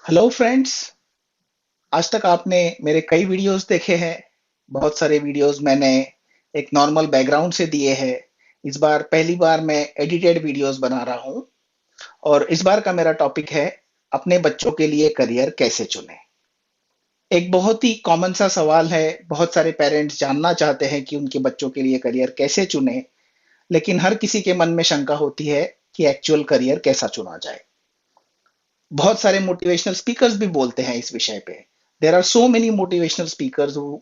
Hello friends. आज तक आपने मेरे कई वीडियोस देखे हैं। बहुत सारे वीडियोस मैंने एक नॉर्मल बैकग्राउंड से दिए हैं। इस बार पहली बार मैं एडिटेड वीडियोस बना रहा हूं और इस बार का मेरा टॉपिक है अपने बच्चों के लिए करियर कैसे चुनें। एक बहुत ही कॉमन सा सवाल है। बहुत सारे पेरेंट्स जानना चाहते हैं कि उनके बच्चों के लिए करियर कैसे चुनें, लेकिन हर किसी के मन में शंका होती है कि एक्चुअल करियर कैसा चुना जाए। बहुत सारे मोटिवेशनल स्पीकर्स भी बोलते हैं इस विषय पे। There are so many motivational speakers who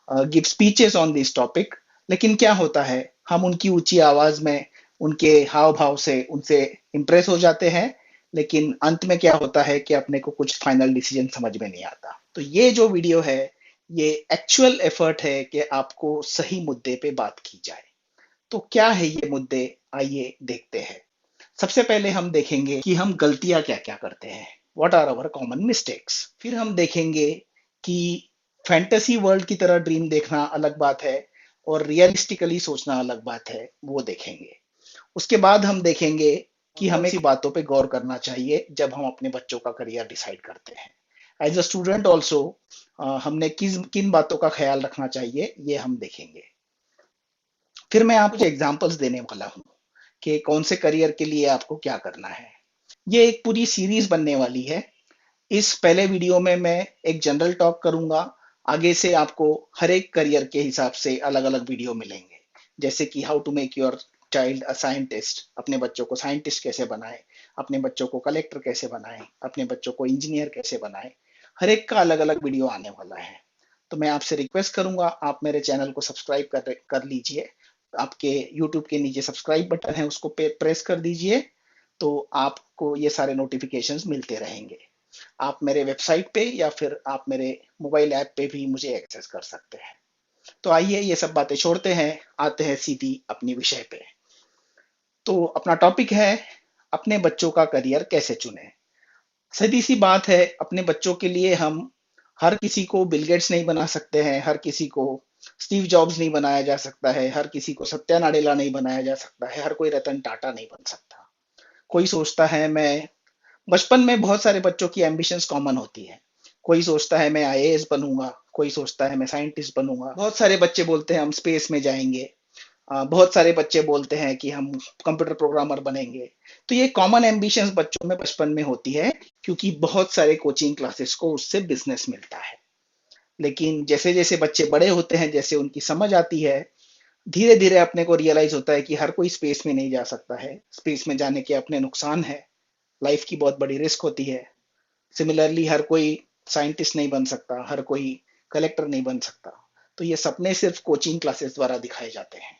give speeches on this topic. लेकिन क्या होता है, हम उनकी ऊंची आवाज में, उनके हाव भाव से उनसे इंप्रेस हो जाते हैं, लेकिन अंत में क्या होता है कि अपने को कुछ फाइनल डिसीजन समझ में नहीं आता। तो ये जो वीडियो है, ये एक्चुअल एफर्ट है कि आपको सही मुद्दे पे बात की जाए। तो क्या है ये मुद्दे, आइए देखते हैं। सबसे पहले हम देखेंगे कि हम गलतियां क्या क्या करते हैं, what are our common mistakes. फिर हम देखेंगे कि फैंटेसी वर्ल्ड की तरह ड्रीम देखना अलग बात है और रियलिस्टिकली सोचना अलग बात है, वो देखेंगे। उसके बाद हम देखेंगे कि हमें सी बातों पे गौर करना चाहिए जब हम अपने बच्चों का करियर डिसाइड करते हैं। एज अ स्टूडेंट ऑल्सो हमने किन बातों का ख्याल रखना चाहिए, ये हम देखेंगे। फिर मैं आपको एग्जाम्पल्स देने वाला हूँ कि कौन से करियर के लिए आपको क्या करना है। ये एक पूरी सीरीज बनने वाली है। इस पहले वीडियो में मैं एक जनरल टॉक करूंगा। आगे से आपको हर एक करियर के हिसाब से अलग अलग वीडियो मिलेंगे। जैसे कि how to make your child a scientist, अपने बच्चों को साइंटिस्ट कैसे बनाए, अपने बच्चों को कलेक्टर कैसे बनाए, अपने बच्चों को इंजीनियर कैसे बनाए। हर एक का अलग अलग वीडियो आने वाला है। तो मैं आपसे रिक्वेस्ट करूंगा, आप मेरे चैनल को सब्सक्राइब कर लीजिए। आपके यूट्यूब के नीचे सब्सक्राइब बटन है, उसको प्रेस कर दीजिए। तो आपको ये सारे नोटिफिकेशंस मिलते रहेंगे। आप मेरे वेबसाइट पे या फिर आप मेरे मोबाइल ऐप पे भी मुझे एक्सेस कर सकते हैं। तो आइए ये सब बातें छोड़ते हैं, आते हैं सीधी अपनी विषय पे। तो अपना टॉपिक है अपने बच्चों का करियर कैसे चुने। सीधी सी बात है, अपने बच्चों के लिए हम हर किसी को बिल गेट्स नहीं बना सकते हैं, हर किसी को स्टीव जॉब्स नहीं बनाया जा सकता है, हर किसी को सत्या नाडेला नहीं बनाया जा सकता है, हर कोई रतन टाटा नहीं बन सकता। कोई सोचता है मैं, बचपन में बहुत सारे बच्चों की एम्बिशंस कॉमन होती है। कोई सोचता है मैं आईएएस बनूंगा, कोई सोचता है मैं साइंटिस्ट बनूंगा, बहुत सारे बच्चे बोलते हैं हम स्पेस में जाएंगे, बहुत सारे बच्चे बोलते हैं कि हम कंप्यूटर प्रोग्रामर बनेंगे। तो ये कॉमन एम्बिशंस बच्चों में बचपन में होती है, क्योंकि बहुत सारे कोचिंग क्लासेस को उससे बिजनेस मिलता है। लेकिन जैसे जैसे बच्चे बड़े होते हैं, जैसे उनकी समझ आती है, धीरे धीरे अपने को रियलाइज होता है कि हर कोई स्पेस में नहीं जा सकता है, स्पेस में जाने के अपने नुकसान है, लाइफ की बहुत बड़ी रिस्क होती है। सिमिलरली हर कोई साइंटिस्ट नहीं बन सकता, हर कोई कलेक्टर नहीं बन सकता। तो ये सपने सिर्फ कोचिंग क्लासेस द्वारा दिखाए जाते हैं,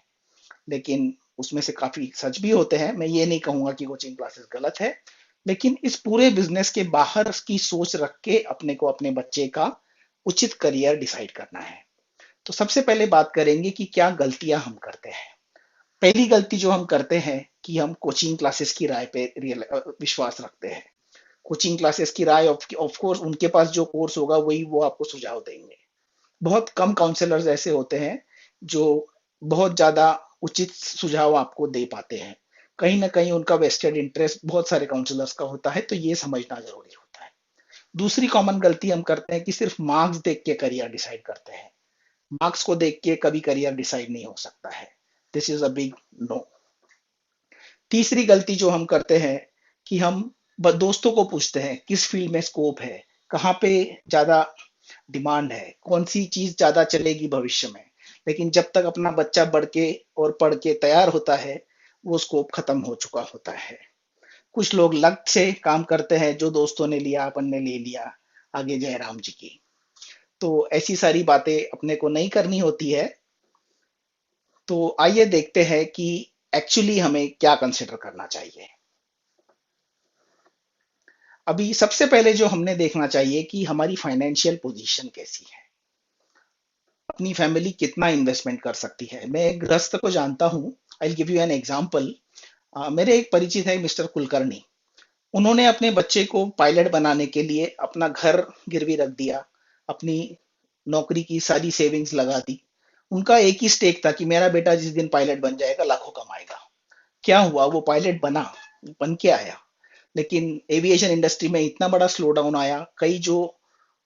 लेकिन उसमें से काफी सच भी होते हैं। मैं ये नहीं कहूंगा कि कोचिंग क्लासेस गलत है, लेकिन इस पूरे बिजनेस के बाहर की सोच रख के अपने को अपने बच्चे का उचित करियर डिसाइड करना है। तो सबसे पहले बात करेंगे कि क्या गलतियां हम करते हैं। पहली गलती जो हम करते हैं कि हम कोचिंग क्लासेस की राय पे विश्वास रखते हैं। कोचिंग क्लासेस की राय, ऑफ कोर्स उनके पास जो कोर्स होगा वही वो आपको सुझाव देंगे। बहुत कम काउंसलर्स ऐसे होते हैं जो बहुत ज्यादा उचित सुझाव आपको दे पाते हैं। कहीं ना कहीं उनका वेस्टेड इंटरेस्ट बहुत सारे काउंसलर्स का होता है, तो ये समझना जरूरी होता है। दूसरी कॉमन गलती हम करते हैं कि सिर्फ मार्क्स देख के करियर डिसाइड करते हैं। मार्क्स को देख के कभी करियर डिसाइड नहीं हो सकता है। This is a big no. तीसरी गलती जो हम करते हैं कि हम दोस्तों को पूछते हैं किस फील्ड में स्कोप है, कहाँ पे ज्यादा डिमांड है, कौन सी चीज ज्यादा चलेगी भविष्य में। लेकिन जब तक अपना बच्चा बढ़ के और पढ़ के तैयार होता है, वो स्कोप खत्म हो चुका होता है। कुछ लोग लक से काम करते हैं, जो दोस्तों ने लिया अपन ने ले लिया, आगे जय राम जी की। तो ऐसी सारी बातें अपने को नहीं करनी होती है। तो आइए देखते हैं कि एक्चुअली हमें क्या कंसिडर करना चाहिए। अभी सबसे पहले जो हमने देखना चाहिए कि हमारी फाइनेंशियल पोजीशन कैसी है, अपनी फैमिली कितना इन्वेस्टमेंट कर सकती है। मैं एक गृहस्थ को जानता हूँ, I give you an example. मेरे एक परिचित है मिस्टर कुलकर्णी। उन्होंने अपने बच्चे को पायलट बनाने के लिए अपना घर गिरवी रख दिया, अपनी नौकरी की सारी सेविंग्स लगा दी। उनका एक ही स्टेक था कि मेरा बेटा जिस दिन पायलट बन जाएगा लाखों कमाएगा। क्या हुआ, वो पायलट बन के आया। लेकिन एविएशन इंडस्ट्री में इतना बड़ा स्लो डाउन आया, कई जो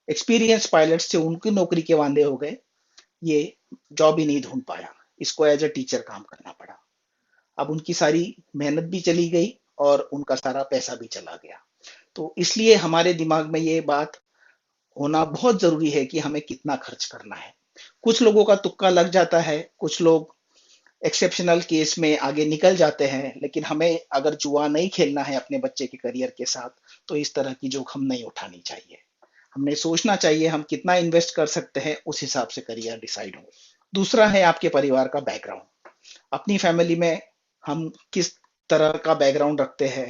एक्सपीरियंस पायलट्स थे उनकी नौकरी के वांदे हो गए, ये जॉब ही नहीं ढूंढ पाया, इसको एज अ टीचर काम करना पड़ा। अब उनकी सारी मेहनत भी चली गई और उनका सारा पैसा भी चला गया। तो इसलिए हमारे दिमाग में ये बात होना बहुत जरूरी है कि हमें कितना खर्च करना है। कुछ लोगों का तुक्का लग जाता है, कुछ लोग एक्सेप्शनल केस में आगे निकल जाते हैं, लेकिन हमें अगर जुआ नहीं खेलना है अपने बच्चे के करियर के साथ, तो इस तरह की जोखिम नहीं उठानी चाहिए। हमने सोचना चाहिए हम कितना इन्वेस्ट कर सकते हैं, उस हिसाब से करियर डिसाइड हो। दूसरा है आपके परिवार का बैकग्राउंड। अपनी फैमिली में हम किस तरह का बैकग्राउंड रखते हैं।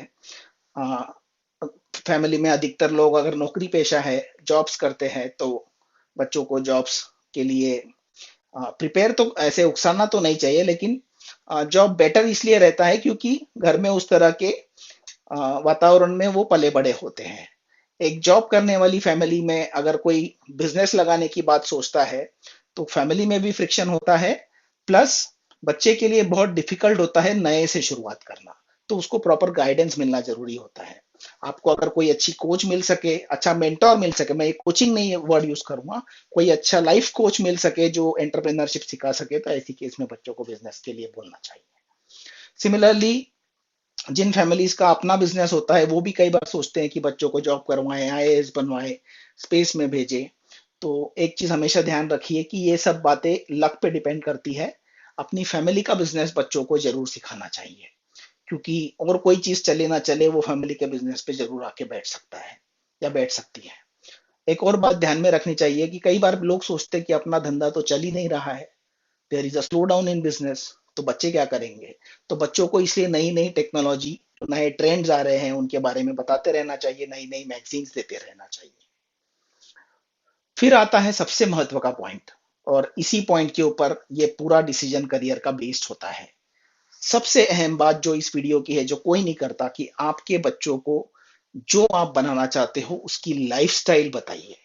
फैमिली में अधिकतर लोग अगर नौकरी पेशा है, जॉब्स करते हैं, तो बच्चों को जॉब्स के लिए प्रिपेयर तो ऐसे उकसाना तो नहीं चाहिए, लेकिन जॉब बेटर इसलिए रहता है क्योंकि घर में उस तरह के वातावरण में वो पले बड़े होते हैं। एक जॉब करने वाली फैमिली में अगर कोई बिजनेस लगाने की बात सोचता है, तो फैमिली में भी फ्रिक्शन होता है, प्लस बच्चे के लिए बहुत डिफिकल्ट होता है नए से शुरुआत करना। तो उसको प्रॉपर गाइडेंस मिलना जरूरी होता है। आपको अगर कोई अच्छी कोच मिल सके, अच्छा मेंटोर मिल सके, मैं कोचिंग नहीं वर्ड यूज करूंगा, कोई अच्छा लाइफ कोच मिल सके जो एंटरप्रेन्योरशिप सिखा सके, तो ऐसी केस में बच्चों को बिजनेस के लिए बोलना चाहिए। सिमिलरली जिन फैमिलीज का अपना बिजनेस होता है, वो भी कई बार सोचते हैं कि बच्चों को जॉब करवाएं, आईएएस बनवाएं, स्पेस में भेजें। तो एक चीज हमेशा ध्यान रखिए कि ये सब बातें लक पे डिपेंड करती है। अपनी फैमिली का बिजनेस बच्चों को जरूर सिखाना चाहिए, क्योंकि और कोई चीज चले ना चले, वो फैमिली के बिजनेस पे जरूर आके बैठ सकता है या बैठ सकती है। एक और बात ध्यान में रखनी चाहिए कि कई बार लोग सोचते हैं कि अपना धंधा तो चल ही नहीं रहा है, there is a slow down in business, तो बच्चे क्या करेंगे। तो बच्चों को इसलिए नई नई टेक्नोलॉजी, नए ट्रेंड्स आ रहे हैं, उनके बारे में बताते रहना चाहिए, नई नई मैगजीन्स देते रहना चाहिए। फिर आता है सबसे महत्व का पॉइंट, और इसी पॉइंट के ऊपर ये पूरा डिसीजन करियर का बेस्ड होता है। सबसे अहम बात जो इस वीडियो की है, जो कोई नहीं करता, कि आपके बच्चों को जो आप बनाना चाहते हो उसकी लाइफस्टाइल बताइए।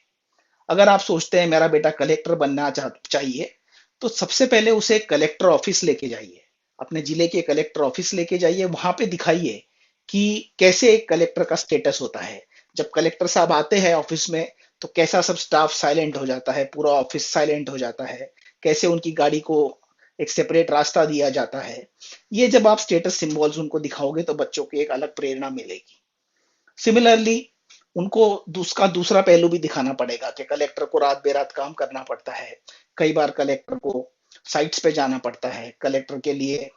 अगर आप सोचते हैं मेरा बेटा कलेक्टर बनना चाहिए, तो सबसे पहले उसे कलेक्टर ऑफिस लेके जाइए, अपने जिले के कलेक्टर ऑफिस लेके जाइए, वहां पे दिखाइए कि कैसे एक कलेक्टर का स्टेटस होता है। जब कलेक्टर साहब आते हैं ऑफिस में, तो कैसा सब स्टाफ साइलेंट हो जाता है, पूरा ऑफिस साइलेंट हो जाता है, कैसे उनकी गाड़ी को एक सेपरेट रास्ता दिया जाता है। ये जब आप स्टेटस सिंबल्स उनको दिखाओगे, तो बच्चों को एक अलग प्रेरणा मिलेगी। सिमिलरली उनको उसका दूसरा पहलू भी दिखाना पड़ेगा कि कलेक्टर को रात बेरात काम करना पड़ता है, कई बार कलेक्टर को साइट्स पे जाना पड़ता है, कलेक्टर के लिए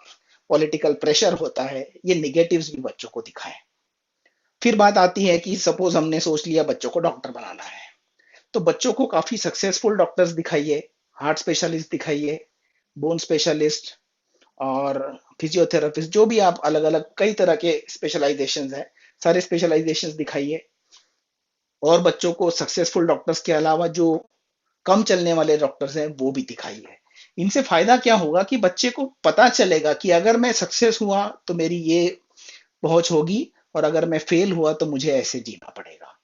पॉलिटिकल प्रेशर होता है। ये निगेटिव्स भी बच्चों को दिखाएं। फिर बात आती है कि सपोज हमने सोच लिया बच्चों को डॉक्टर बनाना है, तो बच्चों को काफी सक्सेसफुल डॉक्टर्स दिखाइए, हार्ट स्पेशलिस्ट दिखाइए, बोन स्पेशलिस्ट और फिजियोथेरापिस्ट, जो भी आप अलग अलग कई तरह के स्पेशलाइजेशंस हैं, सारे स्पेशलाइजेशंस दिखाइए। और बच्चों को सक्सेसफुल डॉक्टर्स के अलावा जो कम चलने वाले डॉक्टर्स हैं वो भी दिखाइए। इनसे फायदा क्या होगा कि बच्चे को पता चलेगा कि अगर मैं सक्सेस हुआ तो मेरी ये पहुंच होगी, और अगर मैं फेल हुआ तो मुझे ऐसे जीना पड़ेगा।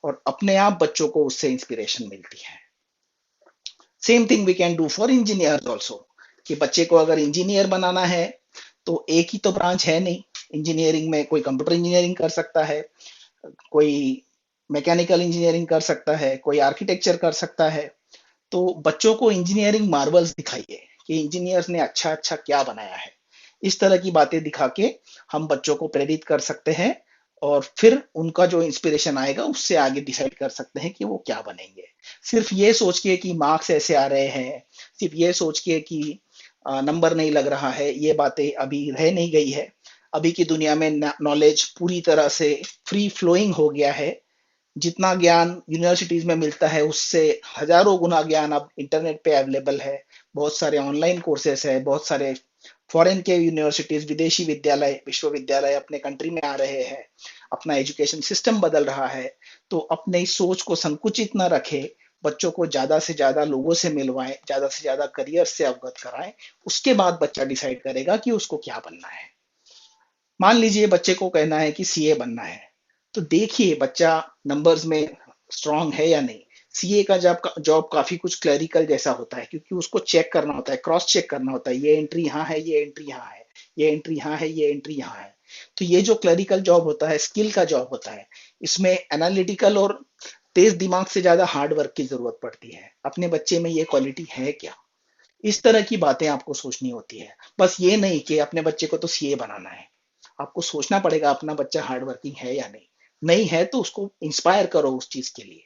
और अपने आप बच्चों को उससे इंस्पिरेशन मिलती है। Same thing we can do for engineer also, कि बच्चे को अगर इंजीनियर बनाना है, तो एक ही तो ब्रांच है नहीं। इंजीनियरिंग में कोई कंप्यूटर इंजीनियरिंग कर सकता है, कोई मैकेनिकल इंजीनियरिंग कर सकता है, कोई आर्किटेक्चर कर सकता है। तो बच्चों को इंजीनियरिंग मार्वल्स दिखाइए कि इंजीनियर्स ने अच्छा अच्छा क्या बनाया है। इस तरह की बातें दिखा के हम बच्चों को प्रेरित कर सकते हैं, और फिर उनका जो इंस्पिरेशन आएगा उससे आगे डिसाइड कर सकते हैं कि वो क्या बनेंगे। सिर्फ ये सोच के कि मार्क्स ऐसे आ रहे हैं, सिर्फ ये सोच के कि नंबर नहीं लग रहा है, ये बातें अभी रह नहीं गई है। अभी की दुनिया में नॉलेज पूरी तरह से फ्री फ्लोइंग हो गया है। जितना ज्ञान यूनिवर्सिटीज में मिलता है, उससे हजारों गुना ज्ञान अब इंटरनेट पे अवेलेबल है। बहुत सारे ऑनलाइन कोर्सेस है, बहुत सारे फॉरेन के यूनिवर्सिटीज, विदेशी विद्यालय, विश्वविद्यालय अपने कंट्री में आ रहे हैं। अपना एजुकेशन सिस्टम बदल रहा है। तो अपने इस सोच को संकुचित न रखे, बच्चों को ज्यादा से ज्यादा लोगों से मिलवाएं, ज्यादा से ज्यादा करियर से अवगत कराएं। उसके बाद बच्चा डिसाइड करेगा कि उसको क्या बनना है। मान लीजिए बच्चे को कहना है कि सीए बनना है, तो देखिए बच्चा नंबर्स में स्ट्रांग है या नहीं। सीए का जॉब काफी कुछ क्लरिकल जैसा होता है, क्योंकि उसको चेक करना होता है, क्रॉस चेक करना होता है, ये एंट्री यहाँ है, ये एंट्री यहाँ है, ये एंट्री यहाँ है, ये एंट्री यहाँ है। तो ये जो क्लरिकल जॉब होता है, स्किल का जॉब होता है, इसमें एनालिटिकल और तेज दिमाग से ज्यादा हार्ड वर्क की जरूरत पड़ती है। अपने बच्चे में ये क्वालिटी है क्या? इस तरह की बातें आपको सोचनी होती है। बस ये नहीं कि अपने बच्चे को तो सीए बनाना है। आपको सोचना पड़ेगा अपना बच्चा हार्ड वर्किंग है या नहीं। नहीं है तो उसको इंस्पायर करो उस चीज के लिए।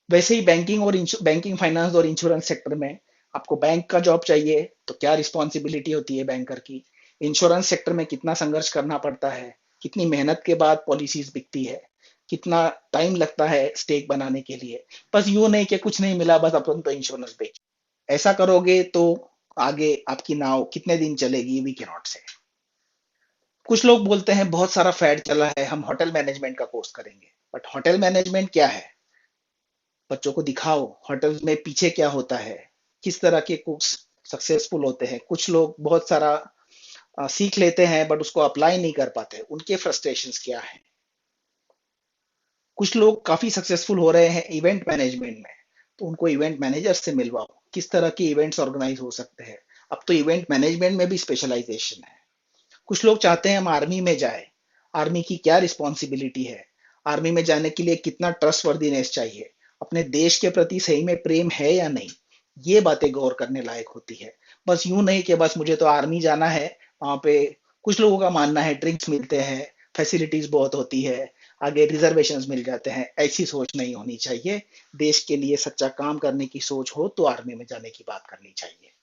वैसे ही बैंकिंग फाइनेंस और इंश्योरेंस सेक्टर में आपको बैंक का जॉब चाहिए तो क्या रिस्पॉन्सिबिलिटी होती है बैंकर की। इंश्योरेंस सेक्टर में कितना संघर्ष करना पड़ता है, कितनी मेहनत के बाद पॉलिसीज बिकती है, कितना टाइम लगता है स्टेक बनाने के लिए। बस यूं नहीं कि कुछ नहीं मिला बस अपन तो इंश्योरेंस बेच। ऐसा करोगे तो आगे आपकी नाव कितने दिन चलेगी, वी कैन नॉट से। कुछ लोग बोलते हैं बहुत सारा फैड चला है, हम होटल मैनेजमेंट का कोर्स करेंगे। बट होटल मैनेजमेंट क्या है? बच्चों को दिखाओ होटल्स में पीछे क्या होता है, किस तरह के कुक्स सक्सेसफुल होते हैं। कुछ लोग बहुत सारा सीख लेते हैं बट उसको अप्लाई नहीं कर पाते, उनके फ्रस्ट्रेशंस क्या है। कुछ लोग काफी सक्सेसफुल हो रहे हैं इवेंट मैनेजमेंट में, तो उनको इवेंट मैनेजर से मिलवाओ, किस तरह के इवेंट्स ऑर्गेनाइज हो सकते हैं। अब तो इवेंट मैनेजमेंट में भी स्पेशलाइजेशन है। कुछ लोग चाहते हैं हम आर्मी में जाए, आर्मी की क्या रिस्पॉन्सिबिलिटी है, आर्मी में जाने के लिए कितना ट्रस्ट वर्दीनेस चाहिए, अपने देश के प्रति सही में प्रेम है या नहीं। ये बातें गौर करने लायक होती है। बस यूं नहीं कि बस मुझे तो आर्मी जाना है, वहां पे कुछ लोगों का मानना है ड्रिंक्स मिलते हैं, फैसिलिटीज बहुत होती है, आगे रिजर्वेशंस मिल जाते हैं। ऐसी सोच नहीं होनी चाहिए। देश के लिए सच्चा काम करने की सोच हो तो आर्मी में जाने की बात करनी चाहिए।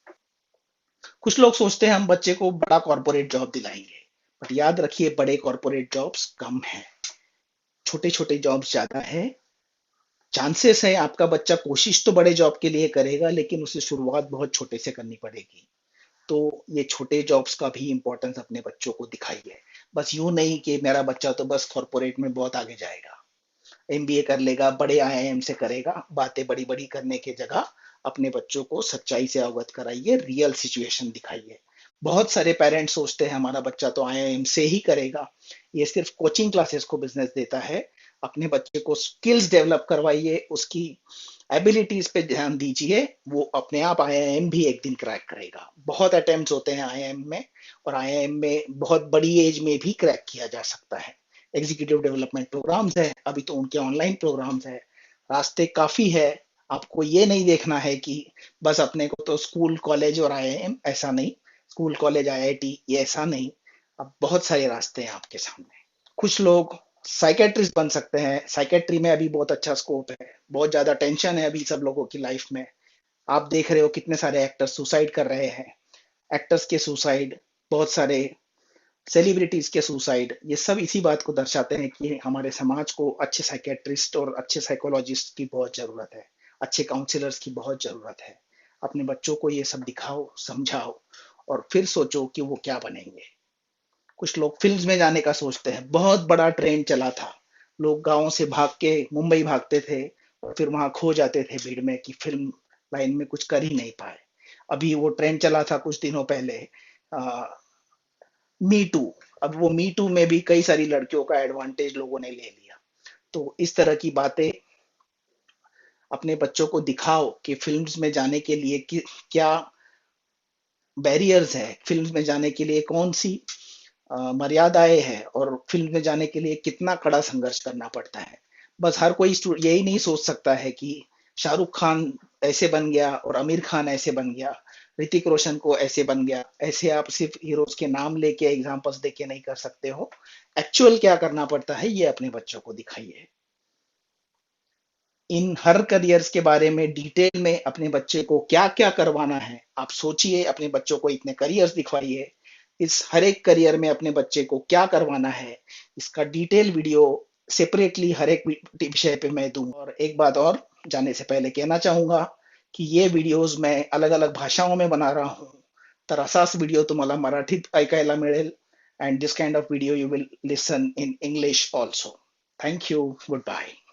कुछ लोग सोचते हैं हम बच्चे को बड़ा कॉर्पोरेट जॉब दिलाएंगे, बट याद रखिए बड़े कॉर्पोरेट जॉब्स कम है, छोटे छोटे जॉब्स ज्यादा है। चांसेस है आपका बच्चा कोशिश तो बड़े जॉब के लिए करेगा लेकिन उसे शुरुआत बहुत छोटे से करनी पड़ेगी। तो ये छोटे जॉब्स का भी इंपॉर्टेंस अपने बच्चों को दिखाइए। बस यूं नहीं कि मेरा बच्चा तो बस कॉर्पोरेट में बहुत आगे जाएगा, एमबीए कर लेगा, बड़े आईआईएम से करेगा। बातें बड़ी बड़ी करने की जगह अपने बच्चों को सच्चाई से अवगत कराइए, रियल सिचुएशन दिखाइए। बहुत सारे पेरेंट्स सोचते हैं हमारा बच्चा तो आईआईएम से ही करेगा, ये सिर्फ कोचिंग क्लासेस को बिजनेस देता है। अपने बच्चे को स्किल्स डेवलप करवाइए, उसकी एबिलिटीज पे ध्यान दीजिए, वो अपने आप आईआईएम भी एक दिन क्रैक करेगा। बहुत अटेम्प्ट्स होते हैं आईआईएम में, और आईआईएम में बहुत बड़ी एज में भी क्रैक किया जा सकता है। एग्जीक्यूटिव डेवलपमेंट प्रोग्राम्स है, अभी तो उनके ऑनलाइन प्रोग्राम्स है। रास्ते काफी है। आपको ये नहीं देखना है कि बस अपने को तो स्कूल कॉलेज और आईआईएम, ऐसा नहीं। स्कूल कॉलेज आईआईटी ये ऐसा नहीं। अब बहुत सारे रास्ते हैं आपके सामने। कुछ लोग साइकेट्रिस्ट बन सकते हैं, साइकेट्री में अभी बहुत अच्छा स्कोप है, बहुत ज्यादा टेंशन है अभी सब लोगों की लाइफ में। आप देख रहे हो कितने सारे एक्टर्स सुसाइड कर रहे हैं, एक्टर्स के सुसाइड, बहुत सारे सेलिब्रिटीज के सुसाइड, ये सब इसी बात को दर्शाते हैं कि हमारे समाज को अच्छे साइकेट्रिस्ट और अच्छे साइकोलॉजिस्ट की बहुत जरूरत है, अच्छे काउंसलर्स की बहुत जरूरत है। अपने बच्चों को ये सब दिखाओ, समझाओ, और फिर सोचो कि वो क्या बनेंगे। कुछ लोग फिल्म्स में जाने का सोचते हैं, बहुत बड़ा ट्रेंड चला था, लोग गांव से भाग के मुंबई भागते थे और फिर वहां खो जाते थे भीड़ में कि फिल्म लाइन में कुछ कर ही नहीं पाए। अभी वो ट्रेंड चला था कुछ दिनों पहले, मी टू। अब वो मी टू में भी कई सारी लड़कियों का एडवांटेज लोगों ने ले लिया। तो इस तरह की बातें अपने बच्चों को दिखाओ कि फिल्म्स में जाने के लिए क्या बैरियर्स है, फिल्म्स में जाने के लिए कौन सी मर्यादाएं हैं, और फिल्म में जाने के लिए कितना कड़ा संघर्ष करना पड़ता है। बस हर कोई यही नहीं सोच सकता है कि शाहरुख खान ऐसे बन गया और आमिर खान ऐसे बन गया, ऋतिक रोशन को ऐसे बन गया। ऐसे आप सिर्फ हीरोज के नाम लेके एग्जांपल्स देके नहीं कर सकते हो। एक्चुअल क्या करना पड़ता है ये अपने बच्चों को दिखाइए। इन हर करियर्स के बारे में डिटेल में अपने बच्चे को क्या क्या करवाना है आप सोचिए, अपने बच्चों को इतने करियर्स दिखवाइए, इस हर एक करियर में अपने बच्चे को क्या करवाना है, इसका डिटेल वीडियो सेपरेटली हर एक विषय पे मैं दूं। और एक बात और जाने से पहले कहना चाहूंगा की ये व्हिडिओज मैं अलग अलग भाषाओं में बना रहा हूं, तर असाच व्हिडिओ तुम्हाला मराठीत ऐकायला मिळेल, and this kind of video you will listen in English also. Thank you. Goodbye.